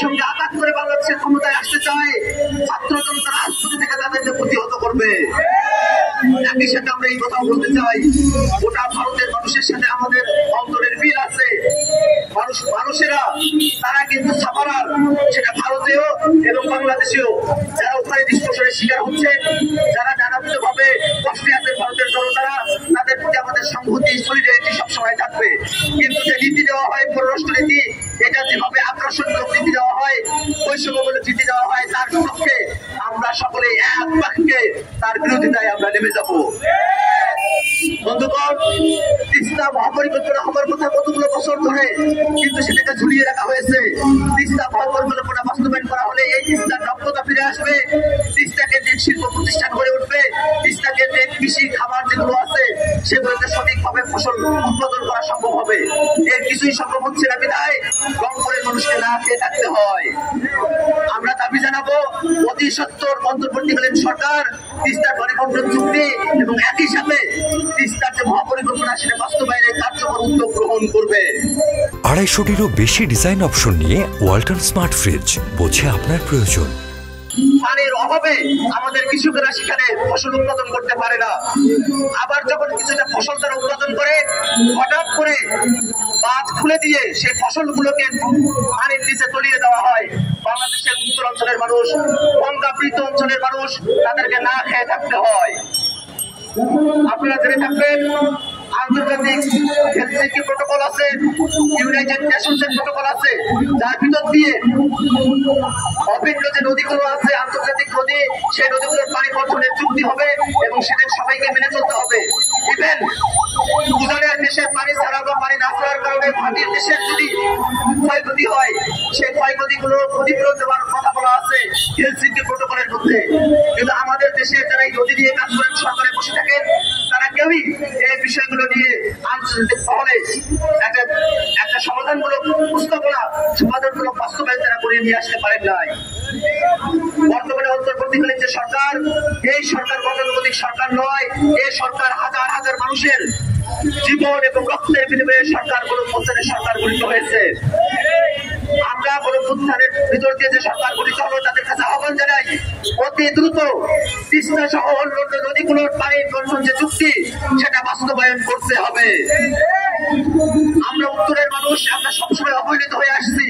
সঙ্গে আঘাত করে বাংলাদেশের ক্ষমতায় আসতে চায়, ছাত্র জনতা রাজপথে থেকে তাদেরকে প্রতিহত করবে। একই সাথে আমরা এই কথা বলতে চাই, গোটা ভারতের মানুষের সাথে আমাদের অন্তরের মিল আছে। মানুষেরা তারা কিন্তু সাফারার, সেটা ভারতেও এবং বাংলাদেশেও, যারা ওখানে নিষ্পেষণের শিকার হচ্ছে, যারা নানাবিধ ভাবে কষ্টে আছে ভারতের জনতারা, তাদের প্রতি আমাদের সংহতি সলিডারিটি সবসময় থাকবে। কিন্তু যে নীতি দেওয়া হয় পররাষ্ট্র নীতি, এটা যেভাবে আকর্ষণমূলক নীতি দেওয়া হয়, বৈষম্যমূলক নীতি দেওয়া হয়, তার পক্ষে আমরা সকলে এক বাক্যে তার বিরোধিতায় আমরা নেমে যাব। বন্ধুগণ, তিস্তা মহাপরিকল্পনা হবার কথা কতগুলো বছর ধরে, কিন্তু সেটাকে ঝুলিয়ে রাখা হয়েছে। তিস্তা মহাপরিকল্পনা বাস্তবায়ন করা হলে এই তিস্তার নব্যতা ফিরে আসবে, তিস্তা কেন্দ্রিক শিল্প প্রতিষ্ঠান গড়ে উঠবে, তিস্তা কেন্দ্রিক কৃষি খাবার যেগুলো আছে সেগুলোতে সঠিকভাবে ফসল উৎপাদন করা সম্ভব হবে। এর কিছুই সম্ভব হচ্ছে না বিধায় রংপুরের মানুষকে না খেয়ে থাকতে হয়। আমরা দাবি জানাবো অতি সত্বর অন্তর্বর্তীকালীন সরকার তিস্তার পানিবন্টন চুক্তি এবং একই সাথে তিস্তার যে মহাপরিকল্পনা সেটা বাস্তবায়নের কার্যকর উদ্যোগ গ্রহণ করবে। 250টিরও বেশি ডিজাইন অপশন নিয়ে ওয়ালটন স্মার্ট ফ্রিজ, বোঝে আপনার প্রয়োজন। পানির অভাবে আমাদের কৃষকেরা সেখানে ফসল উৎপাদন করতে পারে না। আবার যখন কিছুটা ফসল তারা উৎপাদন করে, হঠাৎ করে বাঁধ খুলে দিয়ে সেই ফসলগুলোকে পানির নিচে তলিয়ে দেওয়া হয়। বাংলাদেশের উত্তরাঞ্চলের মানুষ, গঙ্গাবৃত অঞ্চলের মানুষ, তাদেরকে না খেয়ে থাকতে হয়। আপনারা জেনে থাকবেন আন্তর্জাতিক হেলসিঙ্কি প্রটোকল আছে, ইউনাইটেড নেশনসের প্রটোকল আছে, যার ভিতর দিয়ে অভিন্ন যে নদীগুলো আছে আন্তর্জাতিক নদী, সেই নদীগুলোর পানি বর্ষণের চুক্তি হবে এবং সেটা সবাইকে মেনে চলতে হবে। ইভেন উজানের দেশের পানি ছাড়া বা পানি না ছাড়ার কারণে মাটির দেশের যদি ক্ষয়ক্ষতি হয়, সেই ক্ষয়ক্ষতিগুলো ক্ষতিপূরণ দেওয়ার কথা বলা আছে হেলসিঙ্কি প্রটোকলের মধ্যে। কিন্তু আমাদের দেশে যারা এই নদী নিয়ে কাজ করেন, সরকারে বসে থাকেন, তারা কেউই এই বিষয়গুলো নিয়ে আন্তর্জাতিক মহলে একটা সমাধানমূলক প্রস্তাবনা, সমাধানমূলক বাস্তবায়ন তারা করে নিয়ে আসতে পারেন নাই। বর্তমানে অন্তর্বর্তীকালীন যে সরকার, এই সরকার গতানুগতিক সরকার নয়, এই সরকার হাজার হাজার মানুষের জীবন এবং রক্তের বিনিময়ে সরকার গণতন্ত্রের সরকার গঠিত হয়েছে। আমরা গণতন্ত্রের ভিতর দিয়ে যে সরকার গঠিত হলো, তাদের কাছে আহ্বান জানাই অতি দ্রুত তিস্তা সহ অন্যান্য নদীগুলোর পানির বন্টন যে চুক্তি সেটা বাস্তবায়ন করতে হবে। আমরা উত্তরের মানুষ, আমরা সবসময় অবহেলিত হয়ে আসছি।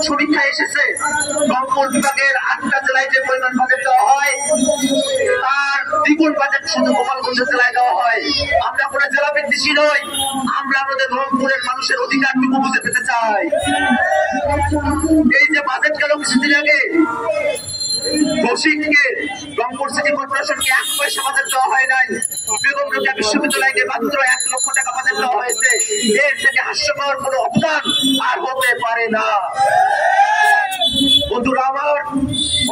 সমীক্ষা এসেছে রংপুর বিভাগের 8টা জেলায় যে পরিমাণ বাজেট দেওয়া হয়, তার দ্বিগুণ বাজেট শুধু গোপালগঞ্জ জেলায় দেওয়া হয়। আমরা কোনো জেলা বিদ্বেষী নই, আমরা আমাদের রংপুরের মানুষের অধিকারটুকু বুঝে পেতে চাই। এই যে বাজেট গেল কিছুদিন আগে, রশিদকে রংপুর সিটি কর্পোরেশনকে 1 পয়সা বাজেট দেওয়া হয় নাই, বেগম রোকেয়া বিশ্ববিদ্যালয়কে মাত্র 1 লক্ষ টাকা বাজেট দেওয়া হয়েছে। এর থেকে হাস্যকর কোনো অবদান আর হতে পারে না। বন্ধুরা আমার,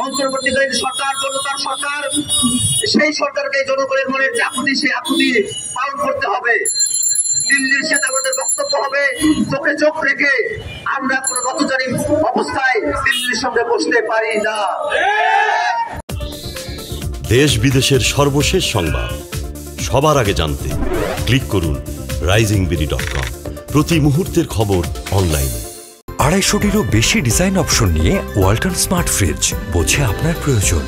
অন্তর্বর্তীকালীন সরকার জনতার সরকার, সেই সরকারকে জনগণের মনের যে আকুতি, সেই আকুতি পালন করতে হবে। দিল্লির সাথে আমাদের বক্তব্য হবে চোখে চোখ রেখে আমরা কোন নতজানি অবস্থায় দিল্লির সঙ্গে বসতে পারি না। দেশ বিদেশের সর্বশেষ সংবাদ সবার আগে জানতে ক্লিক করুন risingbeauty.com। প্রতি মুহূর্তের খবর অনলাইনে। 250টিরও বেশি ডিজাইন অপশন নিয়ে ওয়ালটন স্মার্ট ফ্রিজ, বোঝে আপনার প্রয়োজন।